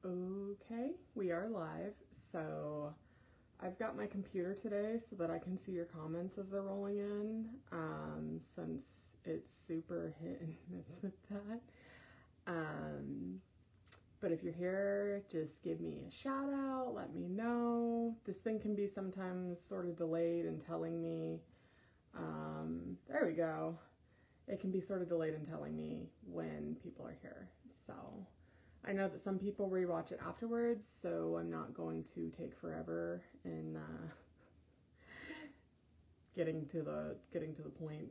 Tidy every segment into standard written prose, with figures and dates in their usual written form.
Okay, we are live. So I've got my computer today so that I can see your comments as they're rolling in, since it's super hit and miss with that. Um, but if you're here, just give me a shout out, let me know. This thing can be sometimes sort of delayed in telling me, there we go. It can be sort of delayed in telling me when people are here. So I know that some people rewatch it afterwards, so I'm not going to take forever in getting to the point.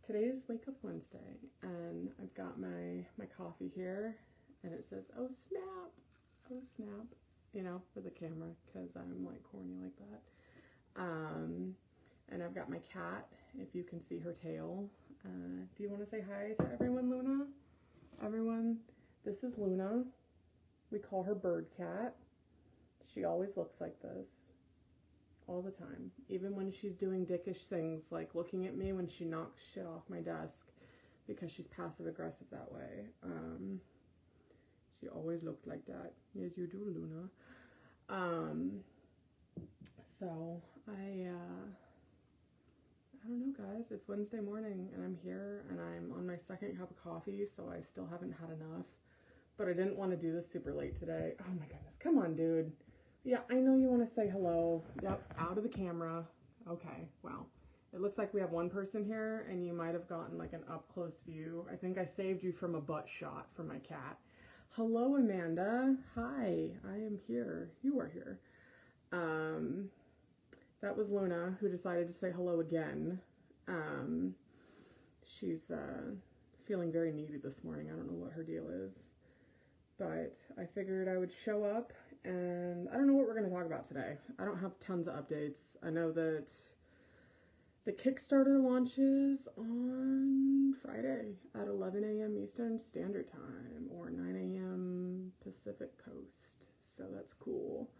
Today is Wake Up Wednesday, and I've got my coffee here, and it says "Oh snap, oh snap," for the camera because I'm like corny like that. And I've got my cat. If you can see her tail, do you want to say hi to everyone, Luna? Everyone, this is Luna. We call her Bird Cat. She always looks like this all the time, even when she's doing dickish things like looking at me when she knocks shit off my desk, because she's passive aggressive that way. She always looked like that. Yes, you do, Luna. So I don't know, guys. It's Wednesday morning, and I'm here, and I'm on my second cup of coffee, so I still haven't had enough. But I didn't want to do this super late today. Oh my goodness. Come on, dude. Yeah, I know you want to say hello. Yep, out of the camera. Okay, wow. It looks like we have one person here, and you might have gotten like an up-close view. I think I saved you from a butt shot from my cat. Hello, Amanda. Hi, I am here. You are here. That was Luna, who decided to say hello again. She's feeling very needy this morning. I don't know what her deal is. But I figured I would show up, and I don't know what we're going to talk about today. I don't have tons of updates. I know that the Kickstarter launches on Friday at 11 a.m. Eastern Standard Time, or 9 a.m. Pacific Coast. So that's cool.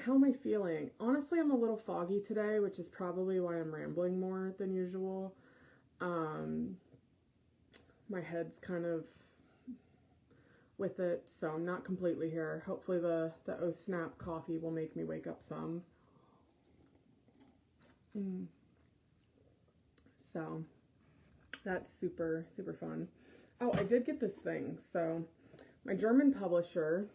How am I feeling? Honestly, I'm a little foggy today, which is probably why I'm rambling more than usual. My head's kind of with it, so I'm not completely here. Hopefully the Oh Snap coffee will make me wake up some. So that's super, super fun. Oh, I did get this thing. So my German publisher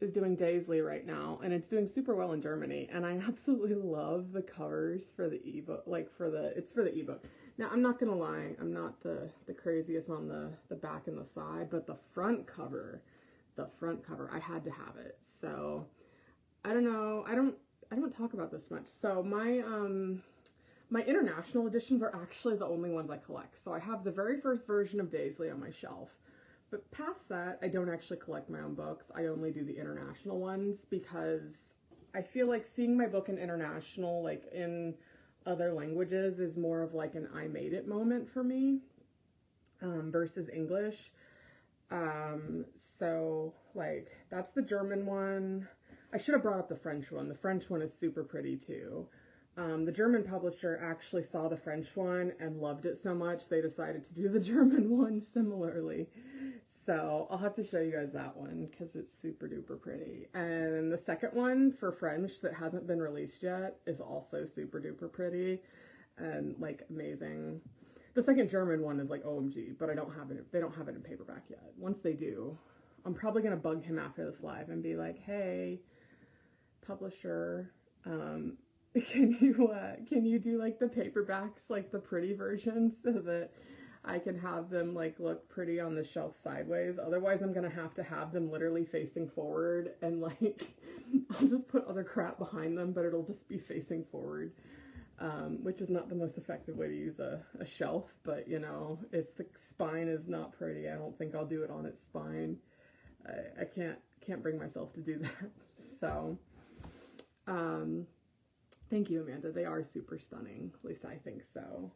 is doing Daisley right now, and it's doing super well in Germany, and I absolutely love the covers for the ebook, it's for the ebook. Now, I'm not gonna lie, I'm not the craziest on the back and the side, but the front cover, I had to have it. So I don't know, I don't talk about this much. So my international editions are actually the only ones I collect. So I have the very first version of Daisley on my shelf. But past that, I don't actually collect my own books. I only do the international ones because I feel like seeing my book in international, like in other languages, is more of like an I made it moment for me, versus English. So like that's the German one. I should have brought up the French one. The French one is super pretty too. The German publisher actually saw the French one and loved it so much they decided to do the German one similarly. So I'll have to show you guys that one because it's super duper pretty. And the second one for French that hasn't been released yet is also super duper pretty and like amazing. The second German one is like OMG, but they don't have it in paperback yet. Once they do, I'm probably gonna bug him after this live and be like, hey, publisher, can you do like the paperbacks, like the pretty versions, so that I can have them like look pretty on the shelf sideways? Otherwise I'm gonna have to have them literally facing forward, and like I'll just put other crap behind them, but it'll just be facing forward, which is not the most effective way to use a shelf. But you know, if the spine is not pretty, I don't think I'll do it on its spine. I can't bring myself to do that. So thank you, Amanda. They are super stunning. At least I think so.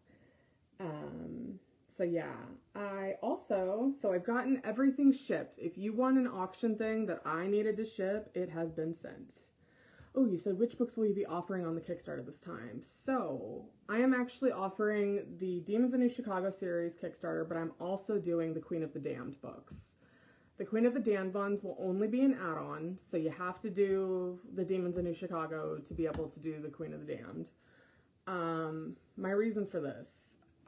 So yeah, I've gotten everything shipped. If you want an auction thing that I needed to ship, it has been sent. Oh, you said which books will you be offering on the Kickstarter this time? So I am actually offering the Demons of New Chicago series Kickstarter, but I'm also doing the Queen of the Damned books. The Queen of the Damned ones will only be an add-on, so you have to do the Demons of New Chicago to be able to do the Queen of the Damned. My reason for this.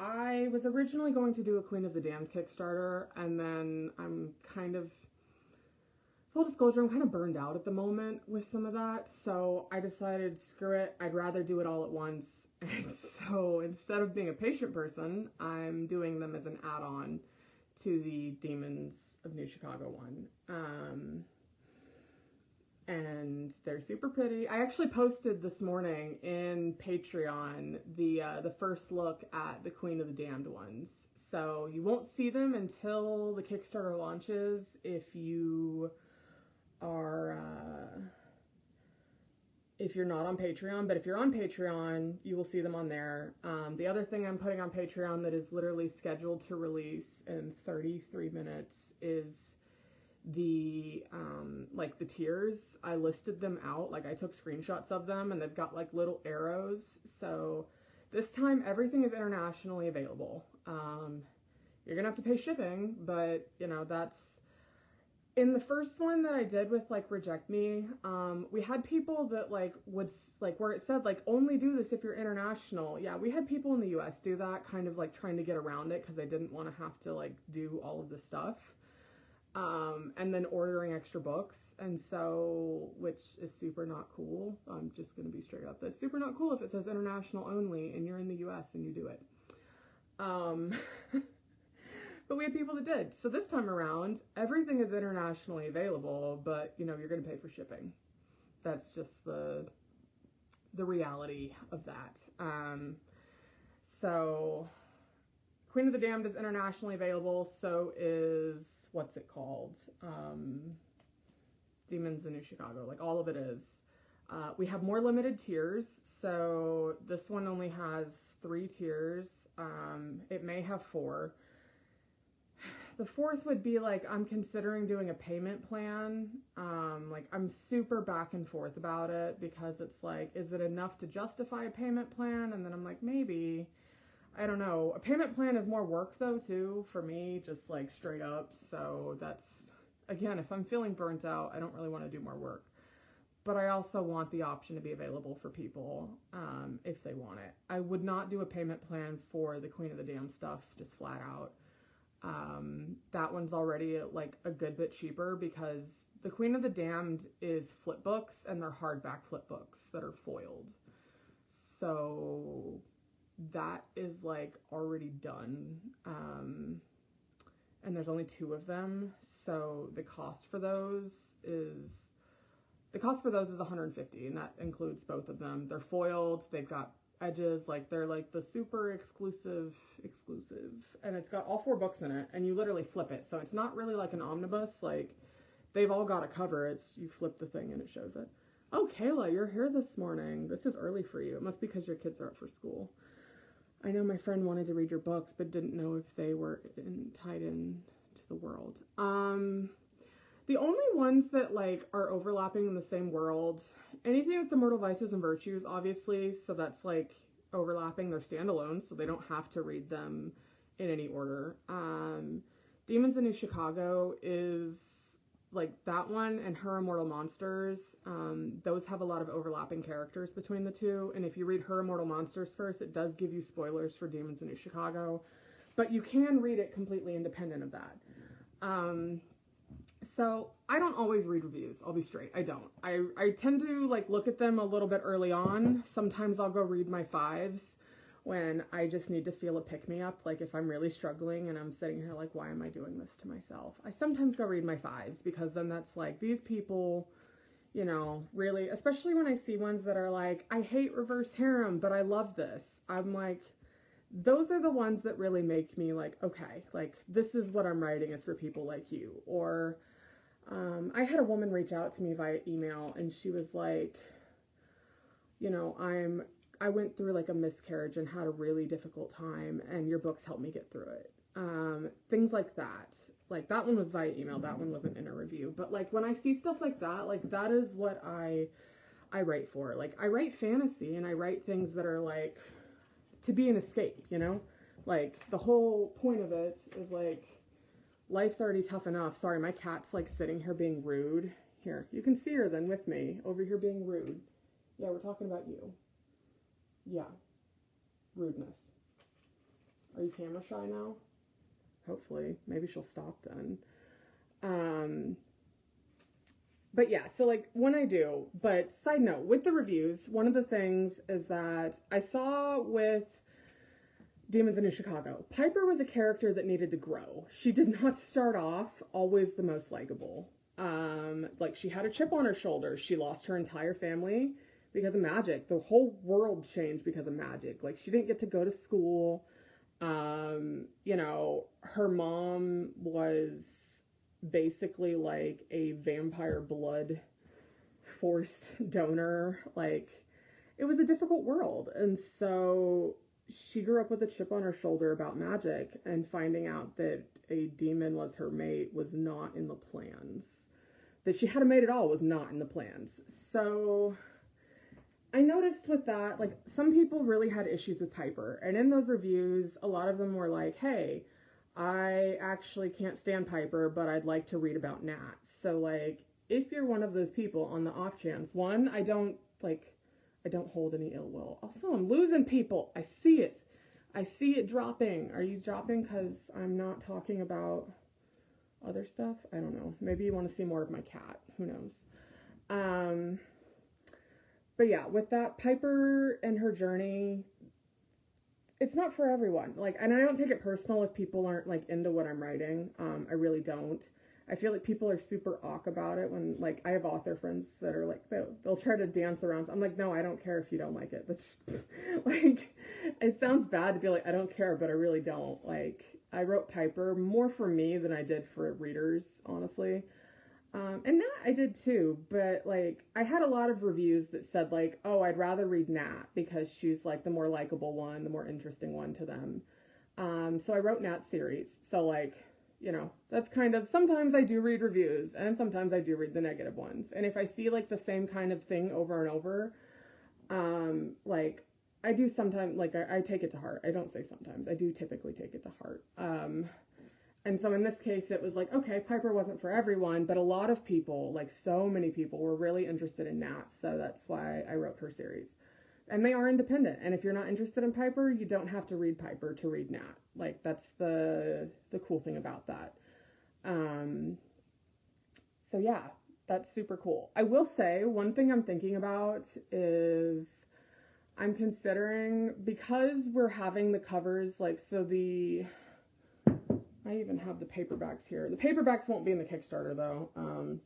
I was originally going to do a Queen of the Damned Kickstarter, and then full disclosure, I'm kind of burned out at the moment with some of that, so I decided, screw it, I'd rather do it all at once. And so instead of being a patient person, I'm doing them as an add-on to the Demons of New Chicago one. And they're super pretty. I actually posted this morning in Patreon the first look at the Queen of the Damned ones. So you won't see them until the Kickstarter launches if you're not on Patreon, but if you're on Patreon, you will see them on there. The other thing I'm putting on Patreon that is literally scheduled to release in 33 minutes is the tiers. I listed them out, like I took screenshots of them, and they've got like little arrows. So this time everything is internationally available. You're gonna have to pay shipping, but you know, that's in the first one that I did with like Reject Me. We had people that would where it said like only do this if you're international. Yeah, we had people in the US do that, kind of like trying to get around it because they didn't want to have to like do all of this stuff. And then ordering extra books, and so, which is super not cool. I'm just gonna be straight up. That's super not cool if it says international only and you're in the US and you do it. But we had people that did. So this time around, everything is internationally available, but you know, you're gonna pay for shipping. That's just the reality of that. So Queen of the Damned is internationally available, so is, what's it called? Demons in New Chicago, like all of it is. We have more limited tiers, so this one only has 3 tiers. It may have 4. The 4th would be like, I'm considering doing a payment plan. Like I'm super back and forth about it because it's like, is it enough to justify a payment plan? And then I'm like, maybe. I don't know. A payment plan is more work though too for me, just like straight up. So that's, again, if I'm feeling burnt out, I don't really want to do more work. But I also want the option to be available for people if they want it. I would not do a payment plan for the Queen of the Damned stuff, just flat out. That one's already like a good bit cheaper because the Queen of the Damned is flip books, and they're hardback flip books that are foiled. So that is like already done, and there's only 2 of them, so the cost for those is $150, and that includes both of them. They're foiled, they've got edges, like they're like the super exclusive, and it's got all 4 books in it, and you literally flip it, so it's not really like an omnibus. Like they've all got a cover. It's, you flip the thing and it shows it. Oh, Kayla, you're here this morning. This is early for you. It must be because your kids are up for school. I know my friend wanted to read your books, but didn't know if they were tied in to the world. The only ones that like are overlapping in the same world, anything that's Immortal Vices and Virtues, obviously, so that's like overlapping. They're standalone, so they don't have to read them in any order. Demons in New Chicago is like that one, and Her Immortal Monsters. Those have a lot of overlapping characters between the 2, and if you read Her Immortal Monsters first, it does give you spoilers for Demons in New Chicago, but you can read it completely independent of that. So I don't always read reviews, I'll be straight, I don't. I tend to like look at them a little bit early on. Sometimes I'll go read my 5s when I just need to feel a pick-me-up, like if I'm really struggling and I'm sitting here like, why am I doing this to myself? I sometimes go read my 5s, because then that's like, these people, you know, really, especially when I see ones that are like, I hate reverse harem, but I love this. I'm like, those are the ones that really make me like, okay, like this is what I'm writing is for people like you. Or I had a woman reach out to me via email, and she was like, you know, I went through like a miscarriage and had a really difficult time, and your books helped me get through it. Things like that. Like that one was via email, that one wasn't in a review. But like when I see stuff like that is what I write for. Like I write fantasy, and I write things that are like to be an escape, you know? Like the whole point of it is like life's already tough enough. Sorry, my cat's like sitting here being rude. Here, you can see her then with me over here being rude. Yeah, we're talking about you. Yeah, rudeness. Are you camera shy now? Hopefully, maybe she'll stop then. But yeah, so like when I do, but side note, with the reviews, one of the things is that I saw with Demons in New Chicago, Piper was a character that needed to grow. She did not start off always the most likable. Like she had a chip on her shoulder. She lost her entire family because of magic. The whole world changed because of magic. Like she didn't get to go to school. You know, her mom was basically like a vampire blood forced donor. Like it was a difficult world. And so she grew up with a chip on her shoulder about magic, and finding out that a demon was her mate was not in the plans. That she had a mate at all was not in the plans. So I noticed with that, like, some people really had issues with Piper. And in those reviews, a lot of them were like, hey, I actually can't stand Piper, but I'd like to read about Nat. So, like, if you're one of those people, on the off chance, one, I don't hold any ill will. Also, I'm losing people. I see it. I see it dropping. Are you dropping because I'm not talking about other stuff? I don't know. Maybe you want to see more of my cat. Who knows? But yeah, with that, Piper and her journey, it's not for everyone. Like, and I don't take it personal if people aren't, like, into what I'm writing. I really don't. I feel like people are super awk about it when, like, I have author friends that are like, they'll try to dance around. I'm like, no, I don't care if you don't like it. That's, like, it sounds bad to be like, I don't care, but I really don't. Like, I wrote Piper more for me than I did for readers, honestly. And Nat I did too, but like I had a lot of reviews that said like, oh, I'd rather read Nat because she's like the more likable one, the more interesting one to them. So I wrote Nat's series. So like, you know, that's kind of, sometimes I do read reviews and sometimes I do read the negative ones. And if I see like the same kind of thing over and over, like I do sometimes, like I take it to heart. I don't say sometimes, I do typically take it to heart. And so in this case, it was like, okay, Piper wasn't for everyone, but a lot of people, like so many people, were really interested in Nat, so that's why I wrote her series. And they are independent, and if you're not interested in Piper, you don't have to read Piper to read Nat. Like, that's the cool thing about that. So yeah, that's super cool. I will say, one thing I'm thinking about is I'm considering, because we're having the covers, like, so I even have the paperbacks here. The paperbacks won't be in the Kickstarter though,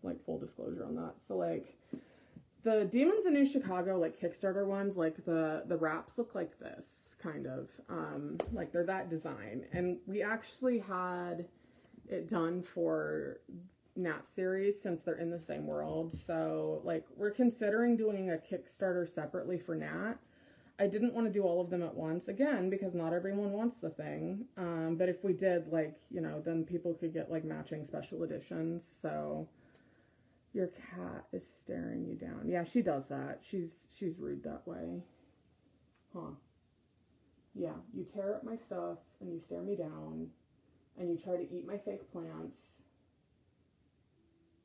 like full disclosure on that. So like the Demons in New Chicago, like Kickstarter ones, like the wraps look like this, kind of, like they're that design. And we actually had it done for Nat series since they're in the same world. So like we're considering doing a Kickstarter separately for Nat. I didn't want to do all of them at once, again, because not everyone wants the thing. But if we did, like, you know, then people could get, like, matching special editions. So, your cat is staring you down. Yeah, she does that. She's rude that way. Huh. Yeah, you tear up my stuff, and you stare me down, and you try to eat my fake plants.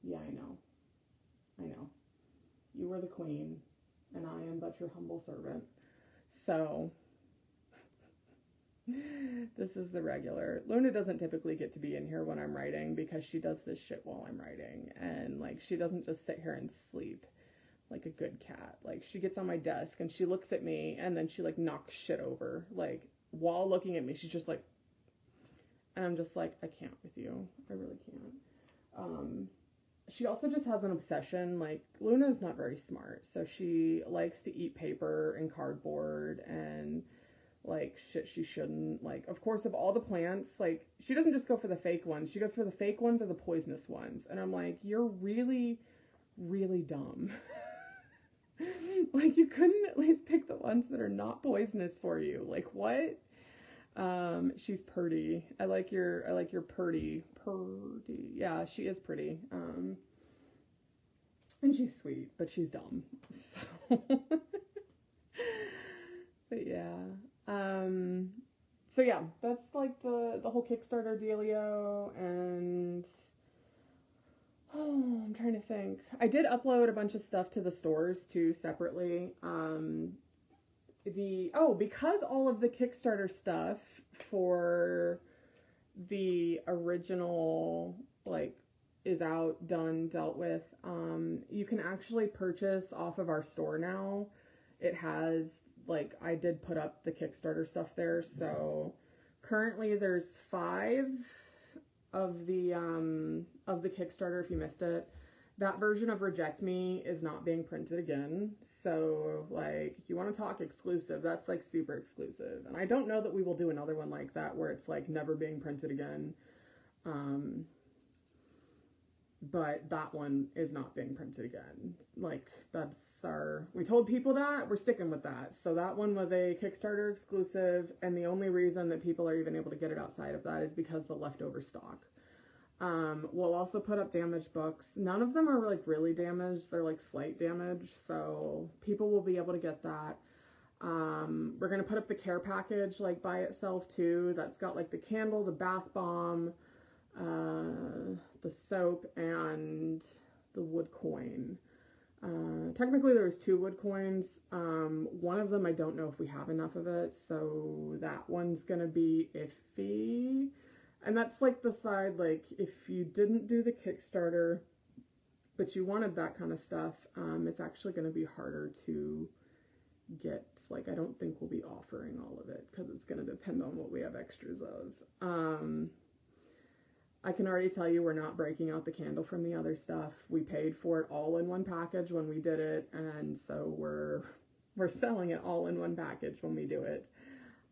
Yeah, I know. I know. You were the queen, and I am but your humble servant. So, this is the regular. Luna doesn't typically get to be in here when I'm writing because she does this shit while I'm writing. And, like, she doesn't just sit here and sleep like a good cat. Like, she gets on my desk and she looks at me and then she, like, knocks shit over. Like, while looking at me, she's just like, and I'm just like, I can't with you. I really can't. She also just has an obsession. Like, Luna is not very smart, so she likes to eat paper and cardboard and, like, shit she shouldn't. Like, of course, of all the plants, like, she doesn't just go for the fake ones. She goes for the fake ones or the poisonous ones. And I'm like, you're really, really dumb. Like, you couldn't at least pick the ones that are not poisonous for you. Like, what? She's pretty. I like your pretty. Yeah, she is pretty. And she's sweet, but she's dumb. So, but yeah. So yeah, that's like the whole Kickstarter dealio, and think. I did upload a bunch of stuff to the stores too separately. Because all of the Kickstarter stuff for the original, like, is out, done, dealt with, you can actually purchase off of our store now. It has, like, I did put up the Kickstarter stuff there, so currently there's 5 of the Kickstarter, if you missed it. That version of Reject Me is not being printed again. So, like, if you want to talk exclusive, that's, like, super exclusive. And I don't know that we will do another one like that where it's, like, never being printed again. But that one is not being printed again. Like, that's we told people that, we're sticking with that. So that one was a Kickstarter exclusive, and the only reason that people are even able to get it outside of that is because the leftover stock. We'll also put up damaged books. None of them are like really damaged. They're like slight damage. So people will be able to get that. We're going to put up the care package like by itself too. That's got like the candle, the bath bomb, the soap, and the wood coin. Technically there was 2 wood coins. One of them, I don't know if we have enough of it. So that one's going to be iffy. And that's like the side, like, if you didn't do the Kickstarter, but you wanted that kind of stuff, it's actually going to be harder to get. Like, I don't think we'll be offering all of it because it's going to depend on what we have extras of. I can already tell you we're not breaking out the candle from the other stuff. We paid for it all in one package when we did it, and so we're selling it all in one package when we do it.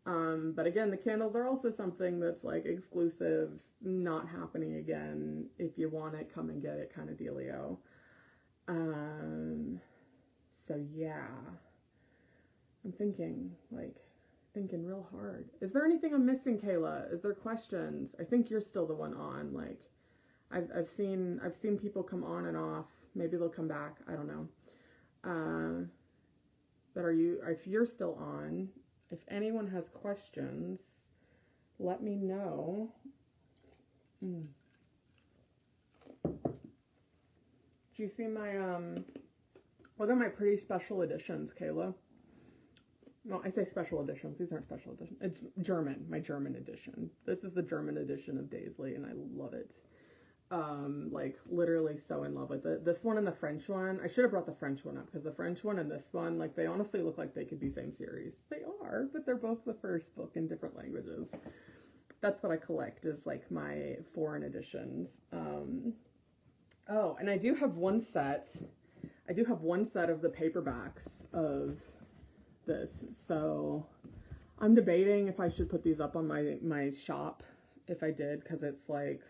But again, the candles are also something that's like exclusive, not happening again. If you want it, come and get it kind of dealio. So yeah, I'm thinking real hard. Is there anything I'm missing, Kayla? Is there questions? I think you're still the one on. Like, I've seen people come on and off. Maybe they'll come back. I don't know. But if you're still on, if anyone has questions, let me know. Do you see my, what are my pretty special editions, Kayla? No, I say special editions. These aren't special editions. It's German, my German edition. This is the German edition of Dazely, and I love it. Like, literally so in love with it. This one and the French one, I should have brought the French one up, because the French one and this one, like, they honestly look like they could be same series. They are, but they're both the first book in different languages. That's what I collect, is, like, my foreign editions. Oh, and I do have one set of the paperbacks of this, so I'm debating if I should put these up on my shop, if I did, because it's, like,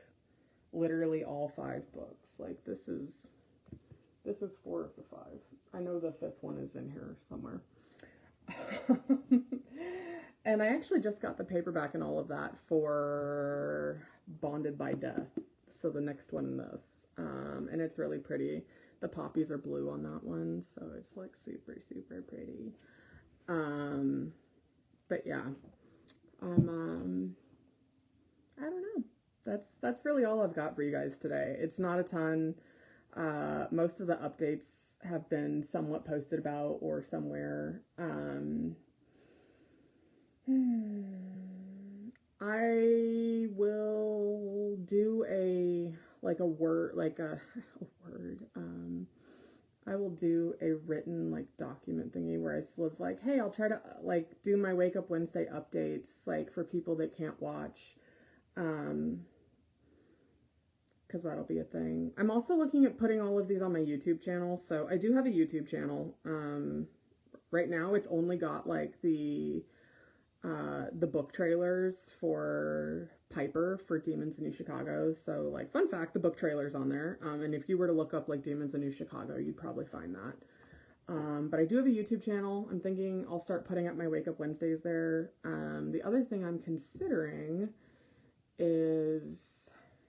literally all 5 books. Like, this is 4 of the 5. I know the 5th one is in here somewhere. And I actually just got the paperback and all of that for Bonded by Death, so the next one in this. And it's really pretty. The poppies are blue on that one, so it's like super, super pretty. But yeah, I don't know. That's really all I've got for you guys today. It's not a ton. Most of the updates have been somewhat posted about or somewhere. I will do I will do a written, like, document thingy where I was like, hey, I'll try to, like, do my Wake Up Wednesday updates, like, for people that can't watch, because that'll be a thing. I'm also looking at putting all of these on my YouTube channel, so I do have a YouTube channel. Right now it's only got, like, the book trailers for Piper for Demons in New Chicago. So, like, fun fact, the book trailer's on there. And if you were to look up, like, Demons in New Chicago, you'd probably find that. But I do have a YouTube channel. I'm thinking I'll start putting up my Wake Up Wednesdays there. The other thing I'm considering is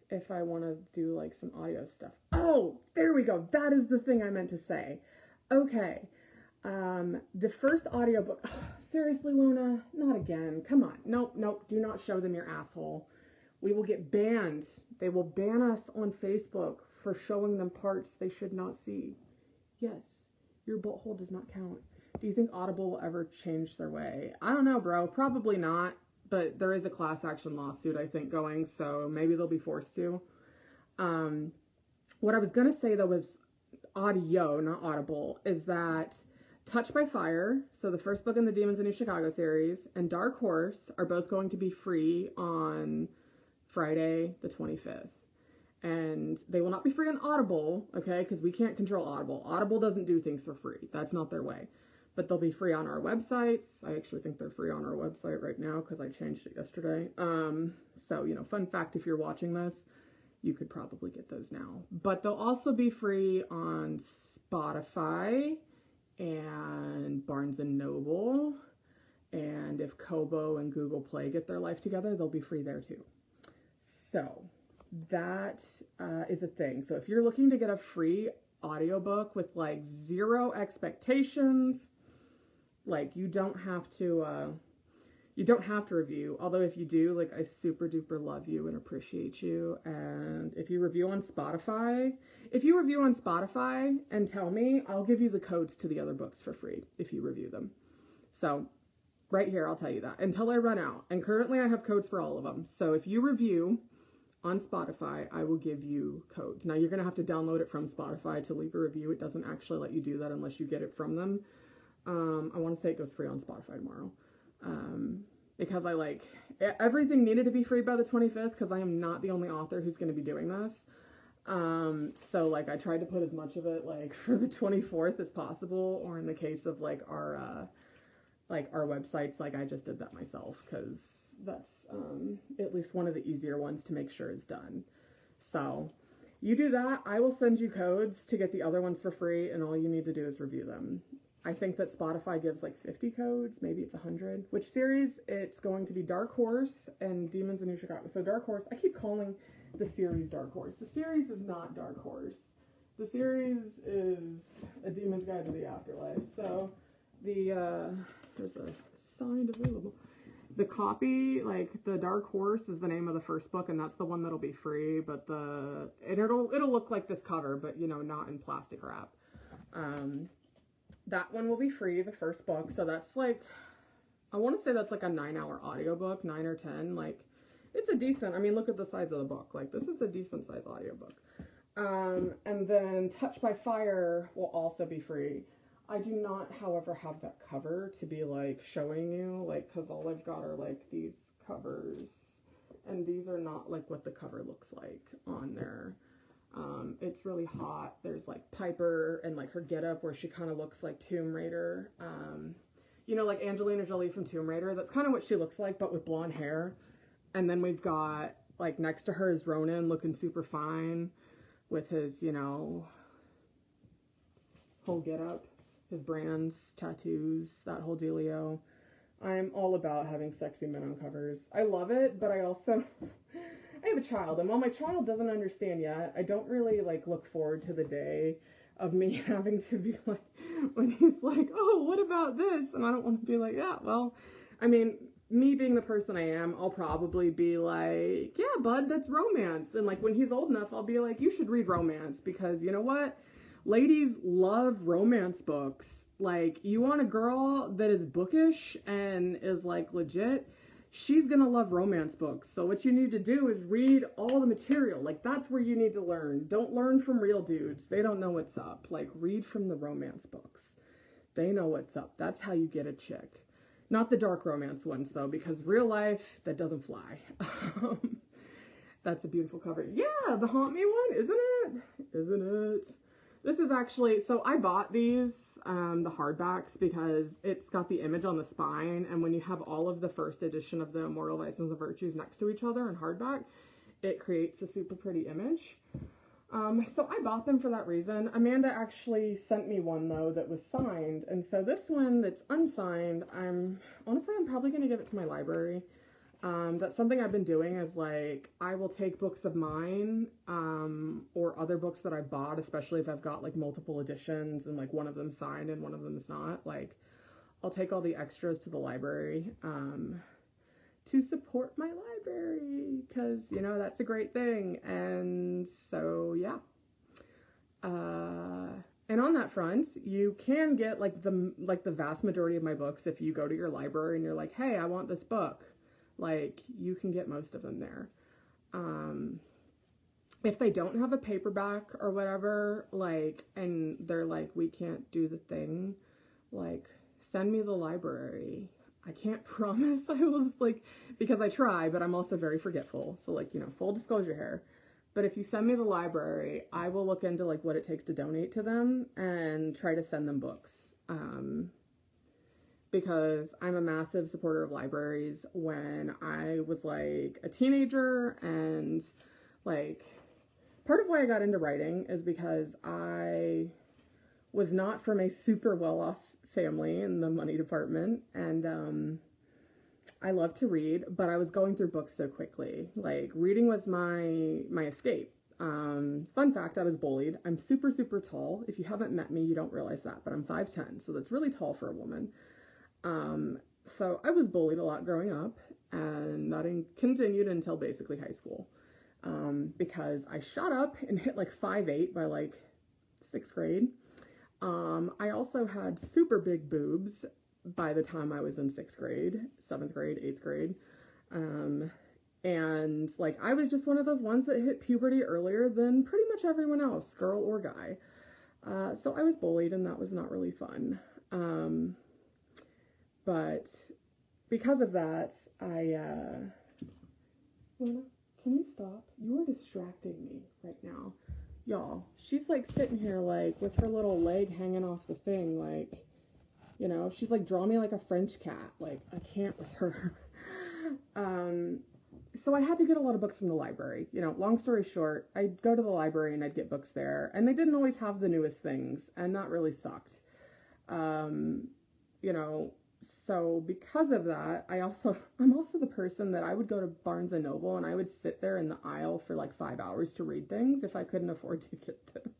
if I want to do, like, some audio stuff. Oh, there we go. That is the thing I meant to say. Okay. The first audiobook, oh, seriously, Luna, not again. Come on. Nope, do not show them your asshole. We will get banned. They will ban us on Facebook for showing them parts they should not see. Yes, your butthole does not count. Do you think Audible will ever change their way? I don't know, bro. Probably not. But there is a class action lawsuit, I think, going, so maybe they'll be forced to. What I was going to say, though, with audio, not Audible, is that Touched by Fire, so the first book in the Demons of New Chicago series, and Dark Horse are both going to be free on Friday the 25th. And they will not be free on Audible, okay, because we can't control Audible. Audible doesn't do things for free. That's not their way. But they'll be free on our websites. I actually think they're free on our website right now because I changed it yesterday. So, you know, fun fact, if you're watching this, you could probably get those now. But they'll also be free on Spotify and Barnes & Noble. And if Kobo and Google Play get their life together, they'll be free there too. So that is a thing. So if you're looking to get a free audiobook with like zero expectations, like you don't have to review. Although if you do, like, I super duper love you and appreciate you. And if you review on Spotify and tell me, I'll give you the codes to the other books for free if you review them. So right here, I'll tell you that until I run out. And currently I have codes for all of them. So if you review on Spotify, I will give you codes. Now you're going to have to download it from Spotify to leave a review. It doesn't actually let you do that unless you get it from them. I want to say it goes free on Spotify tomorrow. Because everything needed to be free by the 25th because I am not the only author who's going to be doing this. So like I tried to put as much of it like for the 24th as possible, or in the case of like our websites, like I just did that myself because that's at least one of the easier ones to make sure it's done. So you do that. I will send you codes to get the other ones for free, and all you need to do is review them. I think that Spotify gives like 50 codes, maybe it's 100. Which series? It's going to be Dark Horse and Demons of New Chicago. So Dark Horse, I keep calling the series Dark Horse. The series is not Dark Horse. The series is A Demon's Guide to the Afterlife. So there's a signed available. The copy, like the Dark Horse is the name of the first book, and that's the one that'll be free, but it'll look like this cover, but you know, not in plastic wrap. That one will be free, the first book. So that's like, I want to say that's like a 9-hour audiobook, 9 or 10. Like, it's a decent, I mean, look at the size of the book. Like, this is a decent size audiobook. And then Touched by Fire will also be free. I do not, however, have that cover to be like showing you, like, because all I've got are like these covers. And these are not like what the cover looks like on there. It's really hot. There's like Piper and like her getup where she kind of looks like Tomb Raider. You know, like Angelina Jolie from Tomb Raider. That's kind of what she looks like, but with blonde hair. And then we've got like next to her is Ronan looking super fine with his, you know, whole getup, his brands, tattoos, that whole dealio. I'm all about having sexy men on covers. I love it, but I also I have a child, and while my child doesn't understand yet, I don't really, like, look forward to the day of me having to be like, when he's like, oh, what about this? And I don't want to be like, yeah, well, I mean, me being the person I am, I'll probably be like, yeah, bud, that's romance. And, like, when he's old enough, I'll be like, you should read romance, because you know what? Ladies love romance books. Like, you want a girl that is bookish and is, like, legit, she's gonna love romance books. So what you need to do is read all the material. Like, that's where you need to learn. Don't learn from real dudes. They don't know what's up. Like, read from the romance books. They know what's up. That's how you get a chick. Not the dark romance ones, though, because real life, that doesn't fly. That's a beautiful cover. Yeah, the Haunt Me one, isn't it? Isn't it? This is actually, so I bought these, the hardbacks, because it's got the image on the spine, and when you have all of the first edition of the Immortal Vices and Virtues next to each other in hardback, it creates a super pretty image. So I bought them for that reason. Amanda actually sent me one, though, that was signed, and so this one that's unsigned, honestly, I'm probably going to give it to my library. That's something I've been doing is, like, I will take books of mine, or other books that I bought, especially if I've got, like, multiple editions and, like, one of them signed and one of them is not. Like, I'll take all the extras to the library, to support my library, because, you know, that's a great thing. And so, yeah, on that front, you can get like the vast majority of my books if you go to your library and you're like, hey, I want this book. Like, you can get most of them there. If they don't have a paperback or whatever, like, and they're like, we can't do the thing, like, send me the library. I can't promise I will, like, because I try, but I'm also very forgetful. So, like, you know, full disclosure here. But if you send me the library, I will look into, like, what it takes to donate to them and try to send them books. Because I'm a massive supporter of libraries. When I was, like, a teenager, and, like, part of why I got into writing is because I was not from a super well-off family in the money department, and I love to read, but I was going through books so quickly. Like, reading was my escape. Fun fact, I was bullied. I'm super, super tall. If you haven't met me, you don't realize that, but I'm 5'10", so that's really tall for a woman. So I was bullied a lot growing up, and that continued until basically high school. Because I shot up and hit like 5'8" by like 6th grade. I also had super big boobs by the time I was in 6th grade, 7th grade, 8th grade. And like, I was just one of those ones that hit puberty earlier than pretty much everyone else, girl or guy. So I was bullied, and that was not really fun. But because of that, Luna, can you stop? You are distracting me right now. Y'all, she's like sitting here like with her little leg hanging off the thing, like, you know, she's like, draw me like a French cat. Like, I can't with her. So I had to get a lot of books from the library. You know, long story short, I'd go to the library and I'd get books there, and they didn't always have the newest things, and that really sucked. You know, so because of that, I'm also the person that I would go to Barnes & Noble and I would sit there in the aisle for like 5 hours to read things if I couldn't afford to get them.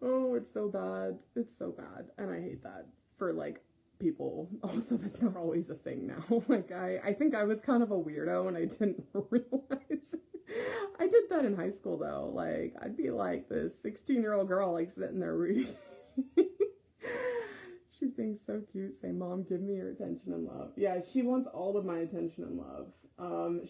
Oh, it's so bad. It's so bad. And I hate that for like people. Also, that's not always a thing now. Like, I think I was kind of a weirdo and I didn't realize. I did that in high school though. Like, I'd be like this 16-year-old girl like sitting there reading. She's being so cute, saying, Mom, give me your attention and love. Yeah, she wants all of my attention and love.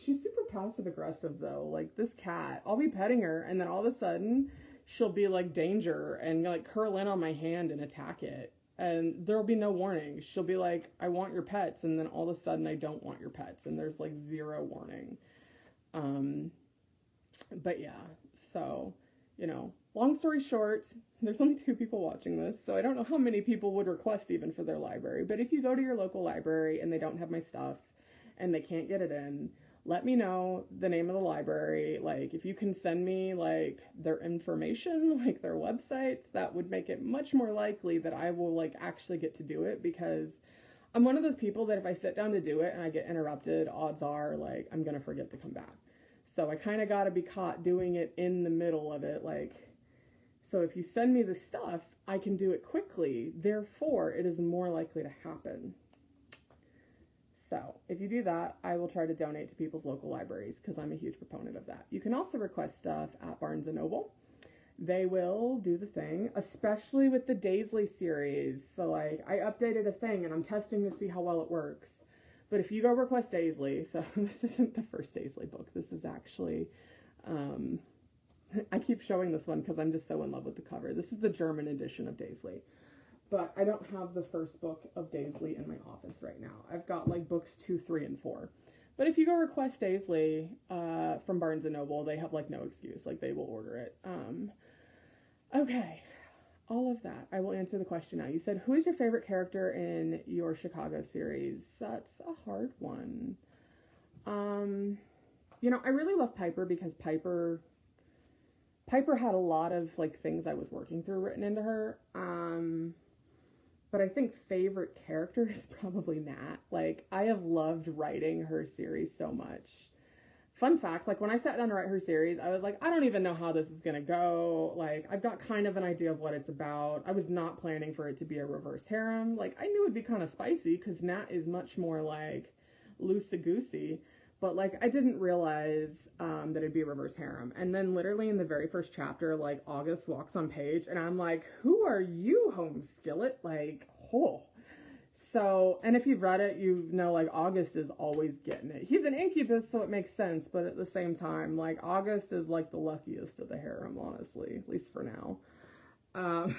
She's super passive aggressive though. Like, this cat, I'll be petting her and then all of a sudden she'll be like danger and like curl in on my hand and attack it. And there'll be no warning. She'll be like, I want your pets, and then all of a sudden I don't want your pets, and there's like zero warning. But yeah, so, you know, long story short, there's only 2 people watching this, so I don't know how many people would request even for their library. But if you go to your local library and they don't have my stuff and they can't get it in, let me know the name of the library. Like, if you can send me like their information, like their website, that would make it much more likely that I will like actually get to do it, because I'm one of those people that if I sit down to do it and I get interrupted, odds are like I'm gonna forget to come back. So I kind of got to be caught doing it in the middle of it. Like, so if you send me the stuff, I can do it quickly. Therefore, it is more likely to happen. So if you do that, I will try to donate to people's local libraries, because I'm a huge proponent of that. You can also request stuff at Barnes & Noble. They will do the thing, especially with the Daisley series. So like, I updated a thing and I'm testing to see how well it works. But if you go request Daisley, so this isn't the first Daisley book. This is actually, I keep showing this one because I'm just so in love with the cover. This is the German edition of Daisley. But I don't have the first book of Daisley in my office right now. I've got like books 2, 3, and 4. But if you go request Daisley from Barnes & Noble, they have like no excuse. Like, they will order it. Okay. All of that. I will answer the question now. You said, who is your favorite character in your Chicago series? That's a hard one. You know, I really love Piper, because Piper had a lot of like things I was working through written into her. But I think favorite character is probably Nat. Like, I have loved writing her series so much. Fun fact, like, when I sat down to write her series, I was like, I don't even know how this is gonna go. Like, I've got kind of an idea of what it's about. I was not planning for it to be a reverse harem. Like, I knew it'd be kind of spicy, because Nat is much more, like, loosey-goosey. But like I didn't realize that it'd be a reverse harem. And then literally in the very first chapter, like August walks on page and I'm like, who are you, home skillet? Like, oh. So, and if you've read it, you know like August is always getting it. He's an incubus, so it makes sense, but at the same time, like August is like the luckiest of the harem, honestly, at least for now. Um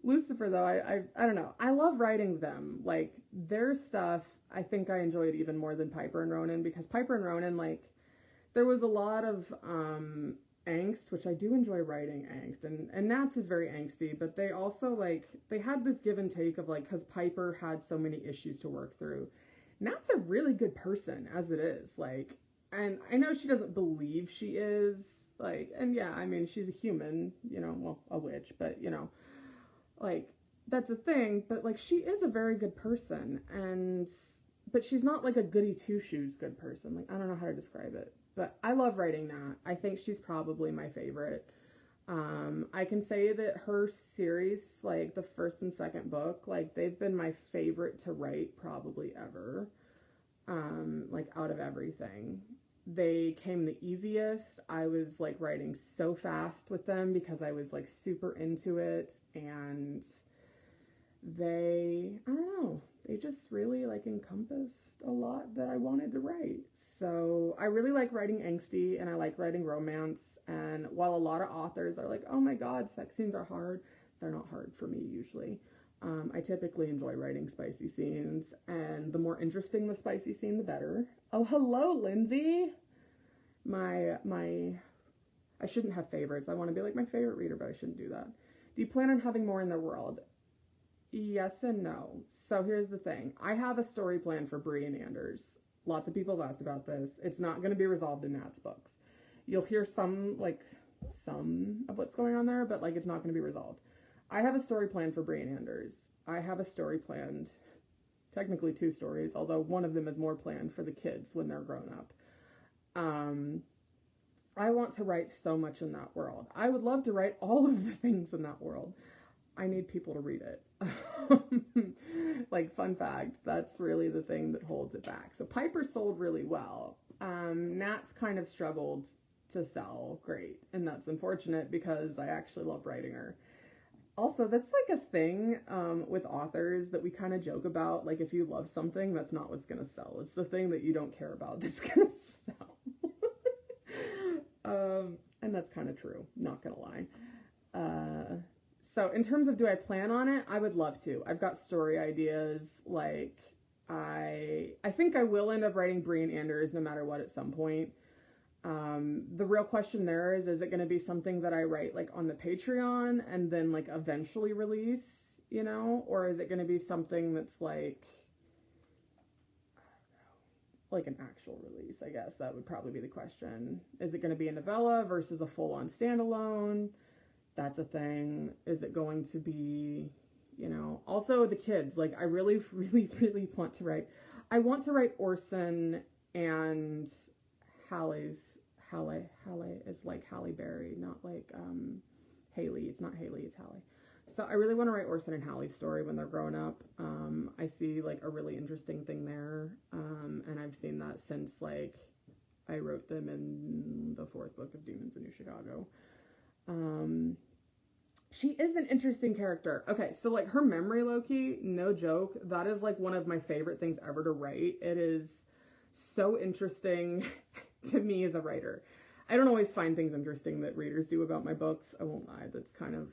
Lucifer, though, I don't know. I love writing them. Like, their stuff, I think I enjoyed even more than Piper and Ronan, because Piper and Ronan, like, there was a lot of angst, which I do enjoy writing angst, and Nats is very angsty, but they also, like, they had this give and take of, like, because Piper had so many issues to work through. Nat's a really good person, as it is, like, and I know she doesn't believe she is, like, and yeah, I mean, she's a human, you know, well, a witch, but, you know, like, that's a thing, but, like, she is a very good person, but she's not, like, a goody-two-shoes good person. Like, I don't know how to describe it, but I love writing that. I think she's probably my favorite. I can say that her series, like, the first and second book, like, they've been my favorite to write probably ever, like, out of everything. They came the easiest. I was like writing so fast with them because I was like super into it, and I don't know, they just really like encompassed a lot that I wanted to write. So I really like writing angsty and I like writing romance, and while a lot of authors are like, oh my god, sex scenes are hard, they're not hard for me usually. I typically enjoy writing spicy scenes, and the more interesting the spicy scene, the better. Oh, hello, Lindsay. I shouldn't have favorites. I want to be like my favorite reader, but I shouldn't do that. Do you plan on having more in the world? Yes and no. So here's the thing. I have a story plan for Bree and Anders. Lots of people have asked about this. It's not going to be resolved in Nat's books. You'll hear some of what's going on there, but like it's not going to be resolved. I have a story plan for Bree and Anders. I have a story planned, technically 2 stories, although one of them is more planned for the kids when they're grown up. I want to write so much in that world. I would love to write all of the things in that world. I need people to read it. Like, fun fact, that's really the thing that holds it back. So Piper sold really well. Nat's kind of struggled to sell great, and that's unfortunate because I actually love writing her. Also, that's like a thing with authors that we kind of joke about. Like, if you love something, that's not what's going to sell. It's the thing that you don't care about that's going to sell. And that's kind of true, not going to lie. So in terms of do I plan on it, I would love to. I've got story ideas. Like, I think I will end up writing Bree and Anders no matter what at some point. The real question there is it going to be something that I write like on the Patreon and then like eventually release, you know, or is it going to be something that's like an actual release? I guess that would probably be the question. Is it going to be a novella versus a full-on standalone? That's a thing. Is it going to be, you know, also the kids, like I really, really, really want to write Orson and Halle is like Halle Berry, not like Haley. It's not Haley, it's Halle. So I really want to write Orson and Halle's story when they're grown up. I see like a really interesting thing there, and I've seen that since like I wrote them in the 4th book of Demons in New Chicago. She is an interesting character. Okay, so like her memory, low-key, no joke, that is like one of my favorite things ever to write. It is so interesting to me as a writer. I don't always find things interesting that readers do about my books. I won't lie. That's kind of,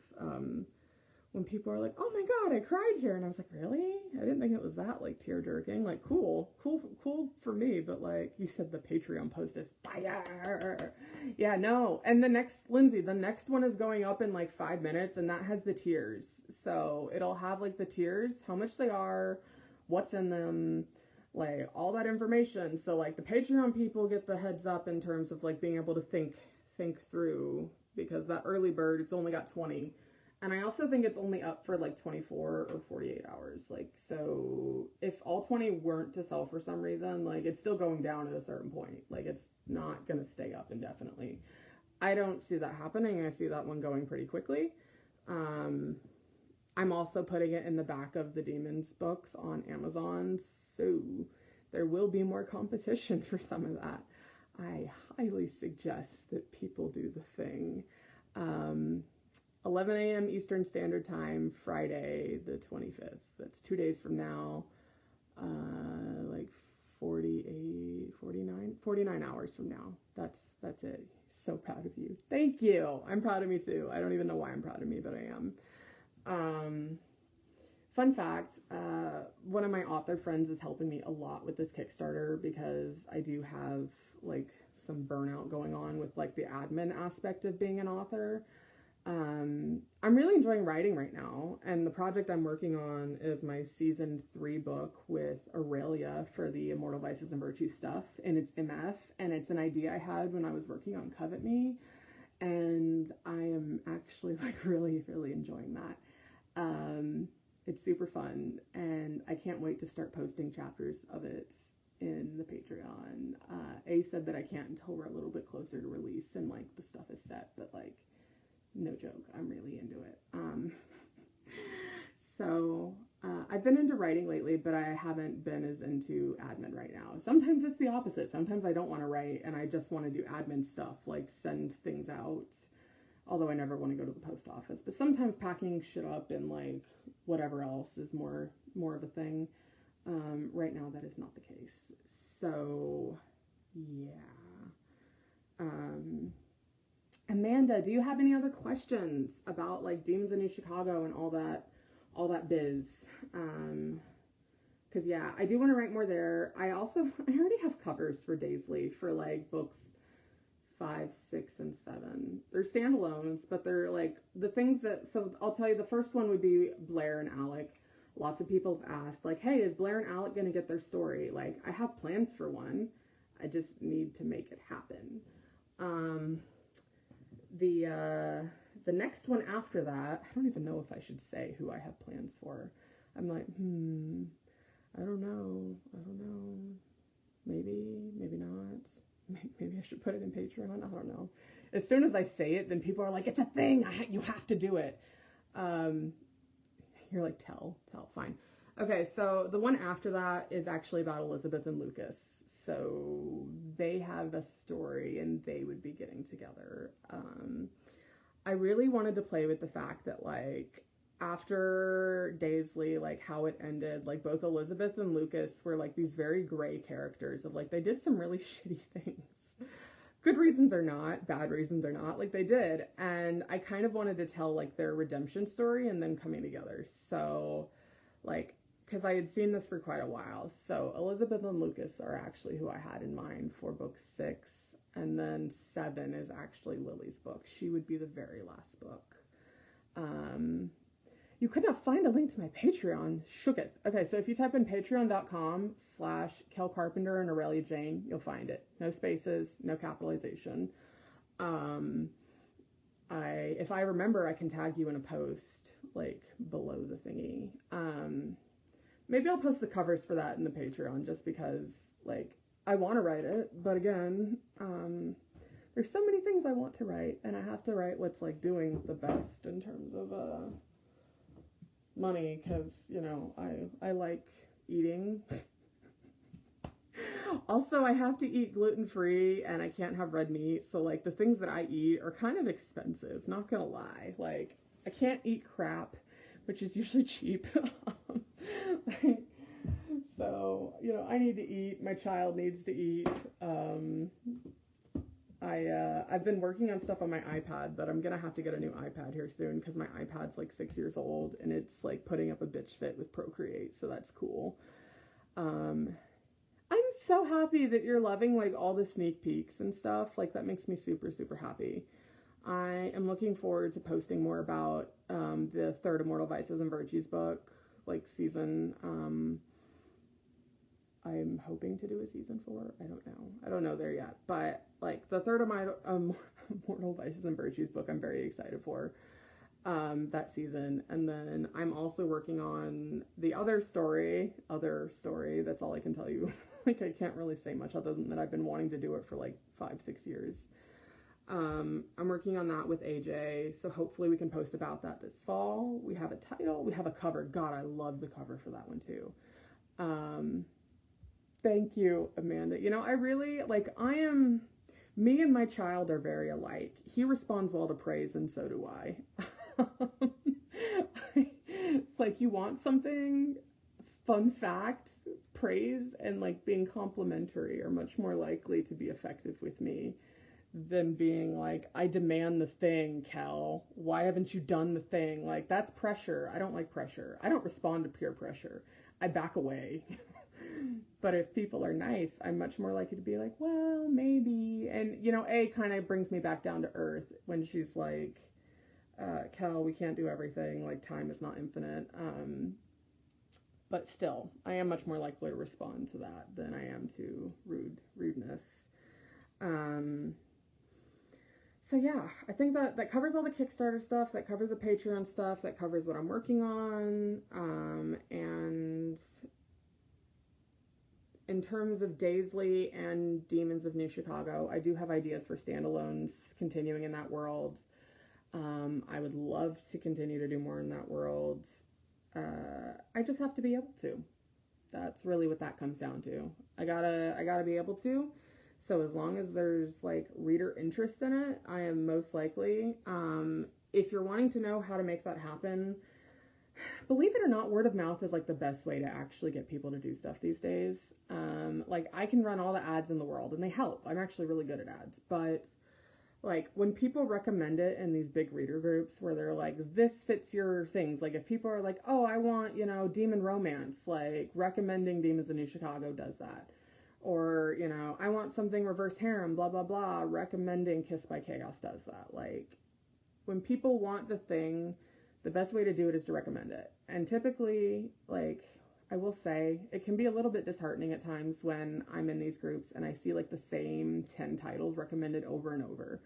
when people are like, oh my god, I cried here. And I was like, really? I didn't think it was that, like, tear-jerking. Like, cool for me. But, like, you said the Patreon post is fire. Yeah, no. And Lindsay, the next one is going up in, like, 5 minutes. And that has the tiers. So it'll have, like, the tiers, how much they are, what's in them, like, all that information. So, like, the Patreon people get the heads up in terms of, like, being able to think through, because that early bird, it's only got 20. And I also think it's only up for, like, 24 or 48 hours. Like, so if all 20 weren't to sell for some reason, like, it's still going down at a certain point. Like, it's not going to stay up indefinitely. I don't see that happening. I see that one going pretty quickly. I'm also putting it in the back of the Demons books on Amazon, so there will be more competition for some of that. I highly suggest that people do the thing. 11 a.m. Eastern Standard Time, Friday the 25th. That's 2 days from now. Like 49 hours from now. That's it. So proud of you. Thank you. I'm proud of me too. I don't even know why I'm proud of me, but I am. Fun fact, one of my author friends is helping me a lot with this Kickstarter because I do have like some burnout going on with like the admin aspect of being an author. I'm really enjoying writing right now, and the project I'm working on is my season 3 book with Aurelia for the Immortal Vices and Virtues stuff, and it's MF, and it's an idea I had when I was working on Covet Me, and I am actually like really, really enjoying that. It's super fun, and I can't wait to start posting chapters of it in the Patreon. A said that I can't until we're a little bit closer to release and like the stuff is set, but like, no joke, I'm really into it. I've been into writing lately, but I haven't been as into admin right now. Sometimes it's the opposite. Sometimes I don't want to write and I just want to do admin stuff, like send things out. Although I never want to go to the post office. But sometimes packing shit up and like whatever else is more of a thing. Right now that is not the case. So yeah. Amanda, do you have any other questions about like Demons in New Chicago and all that biz? Cause yeah, I do want to write more there. I already have covers for Daisley for like books 5, 6, and 7. They're standalones, but they're like the things that, so I'll tell you, the first one would be Blair and Alec. Lots of people have asked like, hey, is Blair and Alec going to get their story? Like, I have plans for one. I just need to make it happen. The next one after that, I don't even know if I should say who I have plans for. I'm like, I don't know. Maybe not. Maybe I should put it in Patreon. I don't know. As soon as I say it, then people are like, it's a thing. You have to do it. You're like, tell, fine. Okay, so the one after that is actually about Elizabeth and Lucas. So they have a story and they would be getting together. I really wanted to play with the fact that like after Daisley, like how it ended, like both Elizabeth and Lucas were like these very gray characters of like, they did some really shitty things. Good reasons or not, bad reasons or not, like they did. And I kind of wanted to tell like their redemption story and then coming together. So like, because I had seen this for quite a while. So Elizabeth and Lucas are actually who I had in mind for book 6. And then 7 is actually Lily's book. She would be the very last book. You could not find a link to my Patreon. Shook it. Okay, so if you type in patreon.com/Kel Carpenter and Aurelia Jane, you'll find it. No spaces, no capitalization. If I remember, I can tag you in a post, like, below the thingy. Maybe I'll post the covers for that in the Patreon, just because, like, I want to write it, but again, there's so many things I want to write, and I have to write what's, like, doing the best in terms of, money, because, you know, I like eating. Also, I have to eat gluten-free, and I can't have red meat, so, like, the things that I eat are kind of expensive, not gonna lie. Like, I can't eat crap, which is usually cheap. So, you know, I need to eat, my child needs to eat. I've been working on stuff on my iPad, but I'm gonna have to get a new iPad here soon because my iPad's like 6 years old and it's like putting up a bitch fit with Procreate, so that's cool. I'm so happy that you're loving like all the sneak peeks and stuff. Like that makes me super, super happy. I am looking forward to posting more about the third Immortal Vices and Virtues book, like season. I'm hoping to do a season 4. I don't know there yet, but like the third Immortal Vices and Virtues book, I'm very excited for that season. And then I'm also working on the other story. That's all I can tell you. Like I can't really say much other than that I've been wanting to do it for like 5-6 years. I'm working on that with AJ, so hopefully we can post about that this fall. We have a title, we have a cover. God, I love the cover for that one too. Thank you, Amanda. You know, I really, me and my child are very alike. He responds well to praise, and so do I. It's like, you want something, fun fact, praise, and like being complimentary are much more likely to be effective with me than being like, I demand the thing, Cal. Why haven't you done the thing? Like, that's pressure. I don't like pressure. I don't respond to peer pressure. I back away. But if people are nice, I'm much more likely to be like, well, maybe. And, you know, A kind of brings me back down to earth when she's like, Cal, we can't do everything. Like, time is not infinite. But still, I am much more likely to respond to that than I am to rudeness. So yeah, I think that covers all the Kickstarter stuff, that covers the Patreon stuff, that covers what I'm working on. And in terms of Daisley and Demons of New Chicago, I do have ideas for standalones continuing in that world. I would love to continue to do more in that world. I just have to be able to. That's really what that comes down to. I gotta be able to. So as long as there's like reader interest in it, I am most likely. If you're wanting to know how to make that happen, believe it or not, word of mouth is like the best way to actually get people to do stuff these days. Like, I can run all the ads in the world and they help. I'm actually really good at ads, but like when people recommend it in these big reader groups where they're like, this fits your things. Like if people are like, oh, I want, you know, demon romance, like recommending Demons of New Chicago does that. Or, you know, I want something reverse harem, blah, blah, blah, recommending Kiss by Chaos does that. Like, when people want the thing, the best way to do it is to recommend it. And typically, like, I will say, it can be a little bit disheartening at times when I'm in these groups and I see, like, the same 10 titles recommended over and over.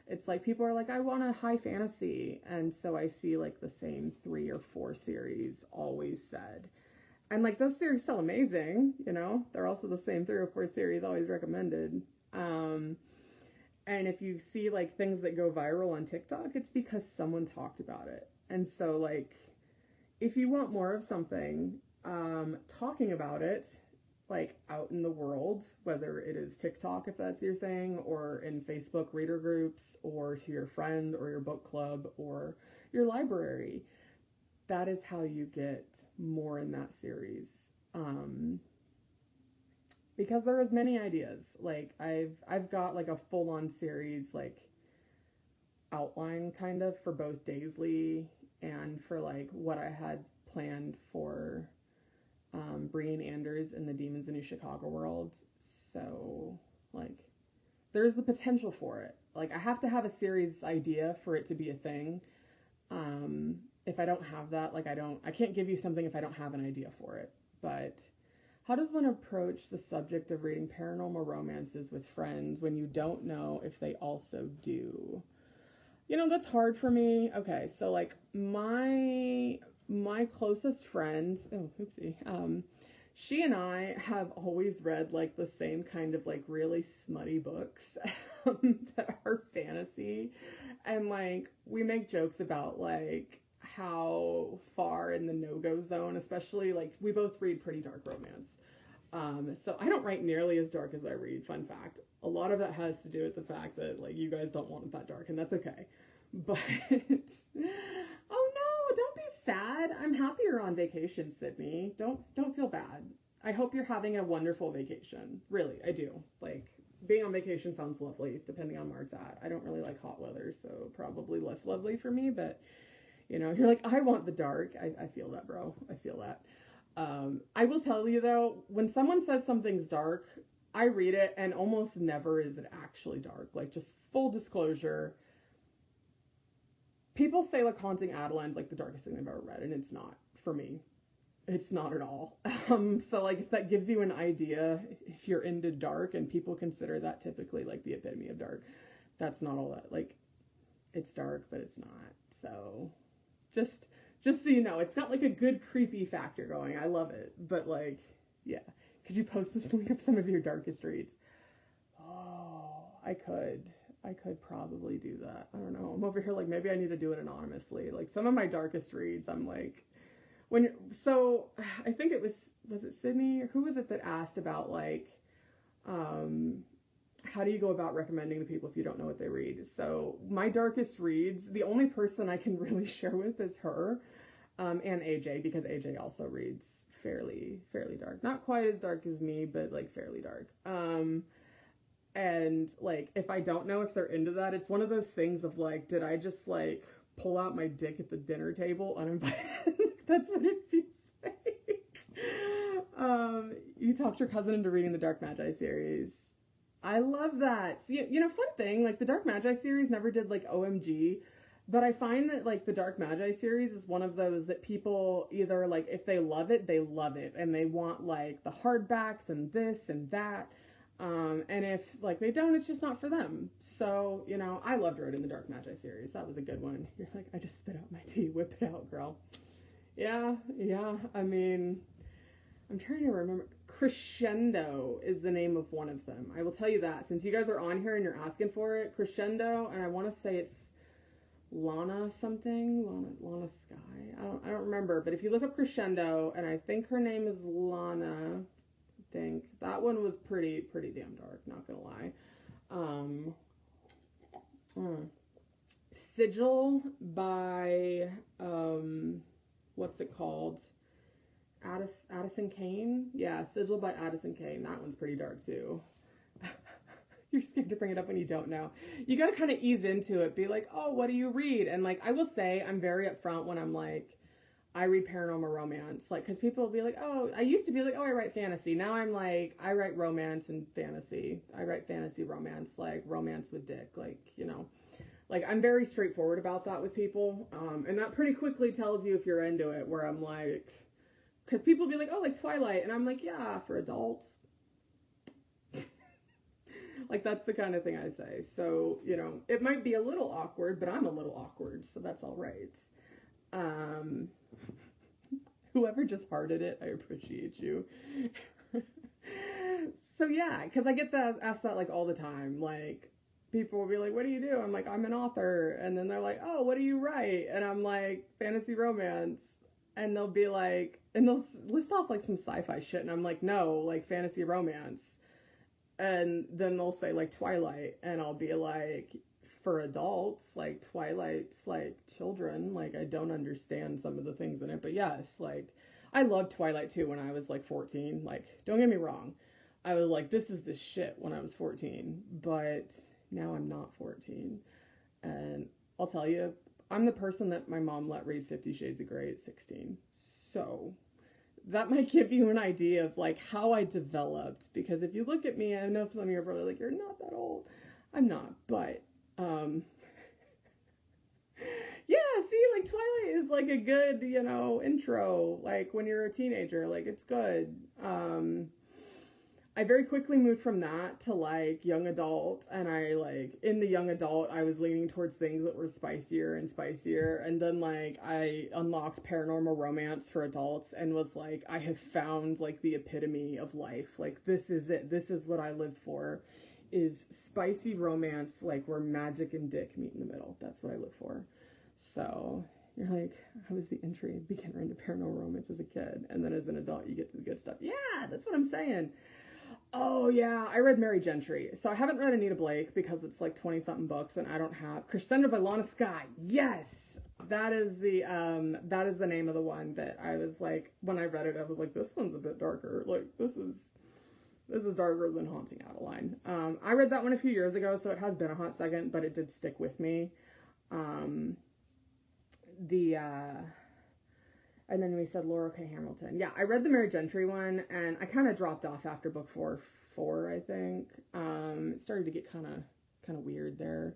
It's like, people are like, I want a high fantasy. And so I see, like, the same 3 or 4 series always said. And, like, those series still amazing, you know? They're also the same 3 or 4 series always recommended. And if you see, like, things that go viral on TikTok, it's because someone talked about it. And so, like, if you want more of something, talking about it, like, out in the world, whether it is TikTok, if that's your thing, or in Facebook reader groups, or to your friend, or your book club, or your library, that is how you get more in that series. Because there is many ideas. Like, I've got, like, a full-on series, like, outline, kind of, for both Daisley and for, like, what I had planned for Breen Anders in the Demons of New Chicago world. So, like, there's the potential for it. Like, I have to have a series idea for it to be a thing. If I don't have that, like, I can't give you something if I don't have an idea for it. But how does one approach the subject of reading paranormal romances with friends when you don't know if they also do? You know, that's hard for me. Okay, so, like, my closest friend, oh, oopsie, she and I have always read, like, the same kind of, like, really smutty books that are fantasy. And, like, we make jokes about, like, how far in the no-go zone, especially, like, we both read pretty dark romance. So I don't write nearly as dark as I read, fun fact. A lot of that has to do with the fact that, like, you guys don't want it that dark, and that's okay. But, oh no, don't be sad. I'm happy you're on vacation, Sydney. Don't feel bad. I hope you're having a wonderful vacation. Really, I do. Like, being on vacation sounds lovely, depending on where it's at. I don't really like hot weather, so probably less lovely for me, but, you know, you're like, I want the dark. I feel that, bro. I feel that. I will tell you, though, when someone says something's dark, I read it, and almost never is it actually dark. Like, just full disclosure, people say, like, Haunting Adeline's, like, the darkest thing they've ever read, and it's not, for me. It's not at all. So, like, if that gives you an idea, if you're into dark, and people consider that typically, like, the epitome of dark, that's not all that, like, it's dark, but it's not. So, just so you know, it's got, like, a good creepy factor going. I love it. But, like, yeah. Could you post this link of some of your darkest reads? Oh, I could probably do that. I don't know. I'm over here, like, maybe I need to do it anonymously. Like, some of my darkest reads, I'm like, so I think it was was it Sydney, or who was it that asked about like, how do you go about recommending to people if you don't know what they read? So my darkest reads, the only person I can really share with is her, and AJ, because AJ also reads fairly dark. Not quite as dark as me, but like fairly dark. And like, if I don't know if they're into that, it's one of those things of like, did I just like pull out my dick at the dinner table uninvited? That's what it feels like. You talked your cousin into reading the Dark Magi series. I love that. So, you know, fun thing, like the Dark Magi series never did like OMG, but I find that like the Dark Magi series is one of those that people either like, if they love it, and they want like the hardbacks and this and that. And if like they don't, it's just not for them. So, you know, I loved reading the Dark Magi series. That was a good one. You're like, I just spit out my tea, whip it out, girl. Yeah. I mean, I'm trying to remember. Crescendo is the name of one of them. I will tell you that, since you guys are on here and you're asking for it. Crescendo, and I want to say it's Lana something, Lana Sky. I don't remember, but if you look up Crescendo, and I think her name is Lana, I think that one was pretty damn dark. Not gonna lie. Sigil by what's it called? Addison Kane? Yeah, Sigil by Addison Kane. That one's pretty dark too. You're scared to bring it up when you don't know. You gotta kind of ease into it. Be like, oh, what do you read? And like, I will say, I'm very upfront when I'm like, I read paranormal romance. Like, because people will be like, oh, I used to be like, oh, I write fantasy. Now I'm like, I write romance and fantasy. I write fantasy romance, like romance with dick. Like, you know, like I'm very straightforward about that with people. And that pretty quickly tells you if you're into it, where I'm like, because people be like, oh, like Twilight. And I'm like, yeah, for adults. Like, that's the kind of thing I say. So, you know, it might be a little awkward, but I'm a little awkward. So that's all right. Whoever just hearted it, I appreciate you. So, yeah, because I get asked that, like, all the time. Like, people will be like, what do you do? I'm like, I'm an author. And then they're like, oh, what do you write? And I'm like, fantasy romance. And they'll be like, and they'll list off like some sci-fi shit, and I'm like, no, like fantasy romance. And then they'll say like Twilight, and I'll be like, for adults, like Twilight's like children. Like, I don't understand some of the things in it, but yes, like I loved Twilight too when I was like 14. Like, don't get me wrong, I was like, this is the shit when I was 14, but now I'm not 14, and I'll tell you, I'm the person that my mom let read 50 Shades of Grey at 16. So that might give you an idea of like how I developed, because if you look at me, I know some of you are probably like, you're not that old. I'm not, but yeah, see, like Twilight is like a good, you know, intro, like when you're a teenager, like it's good. I very quickly moved from that to like young adult, and I like in the young adult I was leaning towards things that were spicier and spicier, and then like I unlocked paranormal romance for adults and was like, I have found like the epitome of life. Like, this is it. This is what I live for, is spicy romance, like where magic and dick meet in the middle. That's what I live for. So you're like, I was the entry beginner into paranormal romance as a kid, and then as an adult you get to the good stuff. Yeah, that's what I'm saying. Oh yeah, I read Mary Gentry. So I haven't read Anita Blake because it's like 20 something books, and I don't have Crescendo by Lana Sky. Yes, that is the name of the one that I was like, when I read it, I was like, this one's a bit darker. Like, this is darker than Haunting Adeline. I read that one a few years ago, so it has been a hot second, but it did stick with me. And then we said Laura K. Hamilton. Yeah, I read the Mary Gentry one, and I kind of dropped off after book four, I think. It started to get kind of weird there.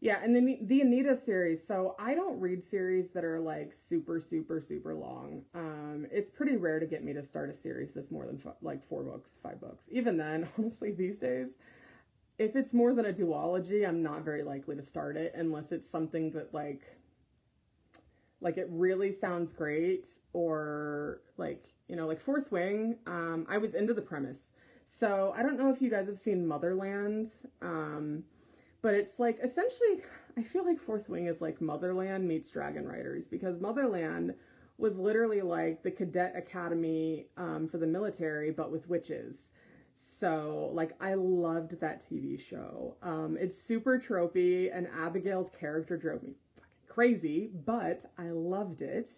Yeah, and then the Anita series. So I don't read series that are like super, super, super long. It's pretty rare to get me to start a series that's more than like 4 books, 5 books. Even then, honestly, these days, if it's more than a duology, I'm not very likely to start it unless it's something that like it really sounds great, or like, you know, like Fourth Wing. I was into the premise. So I don't know if you guys have seen Motherland, but it's like, essentially, I feel like Fourth Wing is like Motherland meets Dragon Riders, because Motherland was literally like the cadet academy for the military, but with witches. So, like, I loved that TV show. It's super tropey, and Abigail's character drove me fucking crazy, but I loved it.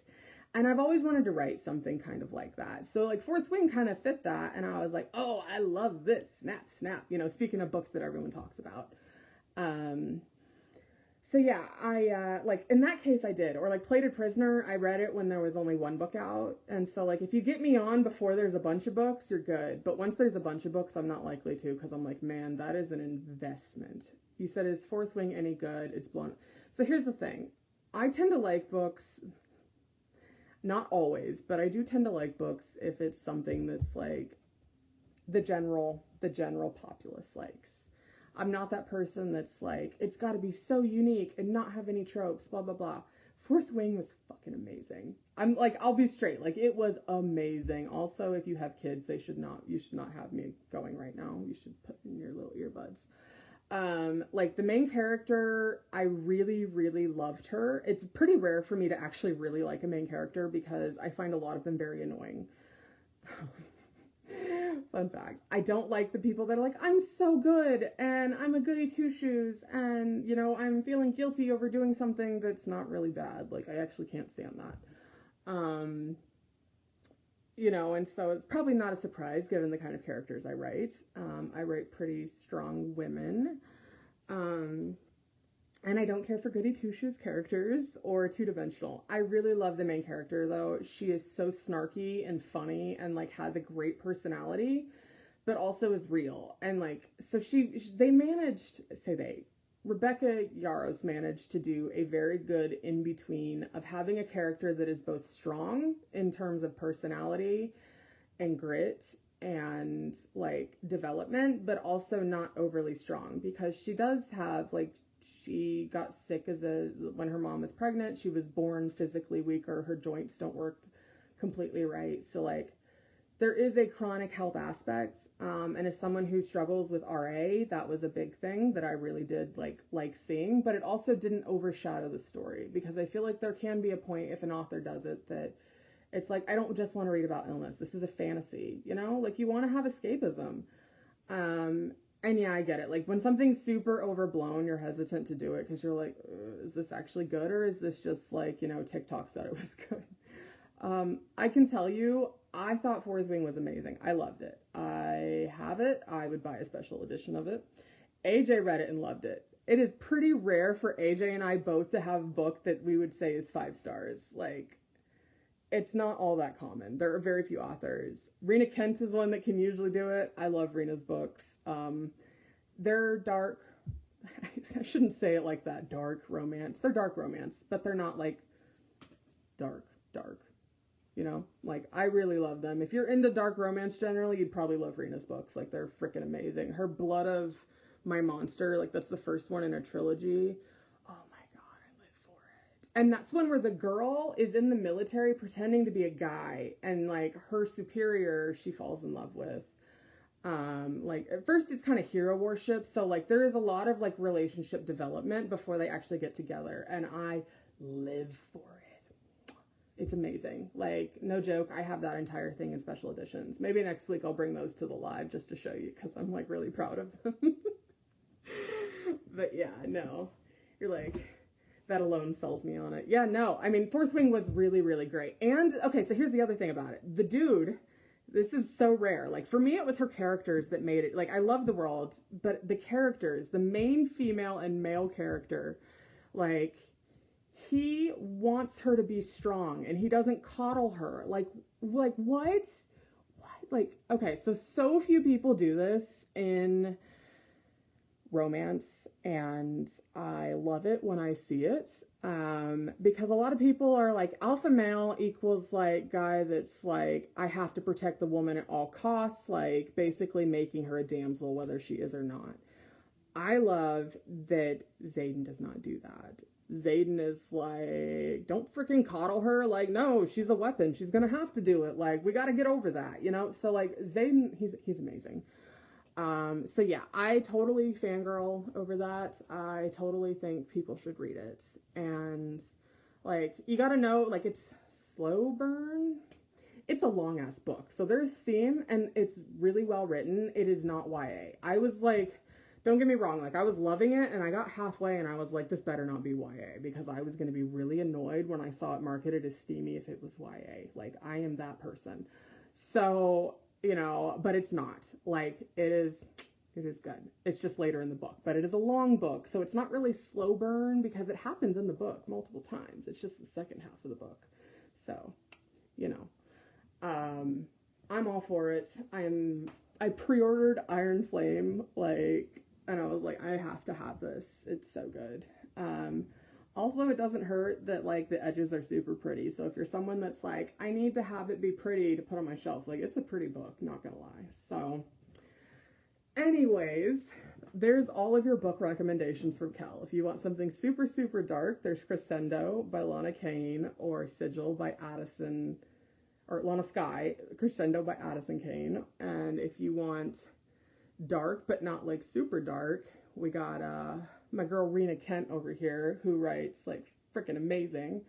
And I've always wanted to write something kind of like that. So, like, Fourth Wing kind of fit that, and I was like, oh, I love this. Snap, snap. You know, speaking of books that everyone talks about. So yeah, I, like, in that case I did. Or like Plated Prisoner, I read it when there was only one book out. And so, like, if you get me on before there's a bunch of books, you're good. But once there's a bunch of books, I'm not likely to, because I'm like, man, that is an investment. You said, is Fourth Wing any good? It's blown. So here's the thing. I tend to like books, not always, but I do tend to like books if it's something that's like the general populace likes. I'm not that person that's like, it's got to be so unique and not have any tropes, blah, blah, blah. Fourth Wing was fucking amazing. I'm like, I'll be straight. Like, it was amazing. Also, if you have kids, you should not have me going right now. You should put in your little earbuds. Like, the main character, I really, really loved her. It's pretty rare for me to actually really like a main character because I find a lot of them very annoying. Fun fact. I don't like the people that are like, I'm so good and I'm a goody two shoes and, you know, I'm feeling guilty over doing something that's not really bad. Like, I actually can't stand that. You know, and so it's probably not a surprise given the kind of characters I write. I write pretty strong women. And I don't care for goody two-shoes characters or two-dimensional. I really love the main character, though. She is so snarky and funny and, like, has a great personality, but also is real. And, like, so Rebecca Yarros managed to do a very good in-between of having a character that is both strong in terms of personality and grit and, like, development, but also not overly strong, because she does have, like, she got sick when her mom was pregnant. She was born physically weaker. Her joints don't work completely right. So, like, there is a chronic health aspect. And as someone who struggles with RA, that was a big thing that I really did like seeing, but it also didn't overshadow the story, because I feel like there can be a point if an author does it that it's like, I don't just want to read about illness. This is a fantasy, you know, like, you want to have escapism. And yeah, I get it. Like, when something's super overblown, you're hesitant to do it because you're like, is this actually good, or is this just like, you know, TikTok said it was good? I can tell you, I thought Fourth Wing was amazing. I loved it. I have it. I would buy a special edition of it. AJ read it and loved it. It is pretty rare for AJ and I both to have a book that we would say is 5 stars. Like, it's not all that common. There are very few authors. Rena Kent is one that can usually do it. I love Rena's books. They're dark. I shouldn't say it like that. Dark romance. They're dark romance, but they're not like dark. You know, like, I really love them. If you're into dark romance generally, you'd probably love Rena's books. Like, they're freaking amazing. Her Blood of My Monster, like, that's the first one in a trilogy. Oh my God, I live for it. And that's one where the girl is in the military pretending to be a guy, and, like, her superior she falls in love with. Like, at first it's kind of hero worship, so, like, there is a lot of, like, relationship development before they actually get together, and I live for it. It's amazing. Like, no joke, I have that entire thing in special editions. Maybe next week I'll bring those to the live just to show you, because I'm, like, really proud of them. But yeah, no. You're like, that alone sells me on it. Yeah, no, I mean, Fourth Wing was really, really great. And, okay, so here's the other thing about it. The dude... This is so rare. Like, for me, it was her characters that made it. Like, I love the world, but the characters, the main female and male character, like, he wants her to be strong, and he doesn't coddle her. Like, what? What? Like, okay, so few people do this in romance, and I love it when I see it. Because a lot of people are like, alpha male equals like guy that's like, I have to protect the woman at all costs, like basically making her a damsel whether she is or not. I love that Xaden does not do that. Xaden is like, don't freaking coddle her. Like, no, she's a weapon. She's gonna have to do it. Like, we gotta get over that, you know? So like, Xaden, he's amazing. So yeah, I totally fangirl over that. I totally think people should read it. And like, you gotta know, like, it's slow burn. It's a long ass book. So there's steam and it's really well written. It is not YA. I was like, don't get me wrong, like I was loving it and I got halfway and I was like, this better not be YA, because I was going to be really annoyed when I saw it marketed as steamy if it was YA. Like, I am that person. So, you know, but it's not. Like, it is good. It's just later in the book, but it is a long book, so it's not really slow burn because it happens in the book multiple times. It's just the second half of the book. So, you know, I'm all for it. I pre-ordered Iron Flame, like, and I was like, I have to have this. It's so good. Also, it doesn't hurt that, like, the edges are super pretty. So if you're someone that's like, I need to have it be pretty to put on my shelf, like, it's a pretty book, not gonna lie. So, anyways, there's all of your book recommendations from Kel. If you want something super, super dark, there's Crescendo by Lana Kane, or Sigil by Addison, or Lana Skye, Crescendo by Addison Kane. And if you want dark, but not like super dark, we got my girl Rena Kent over here, who writes like freaking amazing.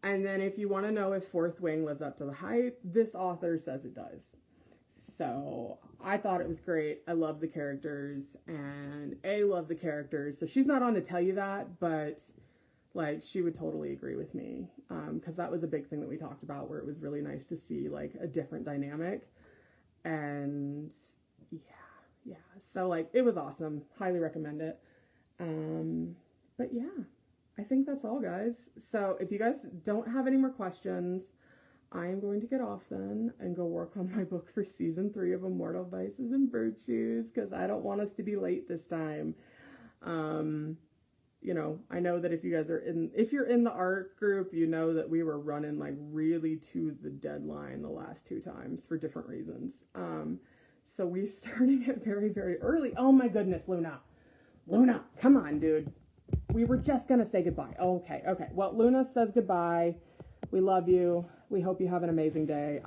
And then if you want to know if Fourth Wing lives up to the hype, this author says it does. So I thought it was great. I love the characters, and love the characters. So she's not on to tell you that, but like she would totally agree with me, because that was a big thing that we talked about, where it was really nice to see like a different dynamic. And yeah, so like it was awesome. Highly recommend it. But yeah, I think that's all, guys. So if you guys don't have any more questions, I am going to get off then and go work on my book for season 3 of Immortal Vices and Virtues, because I don't want us to be late this time. You know, I know that if you're in the art group, you know that we were running like really to the deadline the last 2 times for different reasons. So we starting it very, very early. Oh my goodness, Luna, come on, dude. We were just gonna say goodbye. Okay. Well, Luna says goodbye. We love you. We hope you have an amazing day.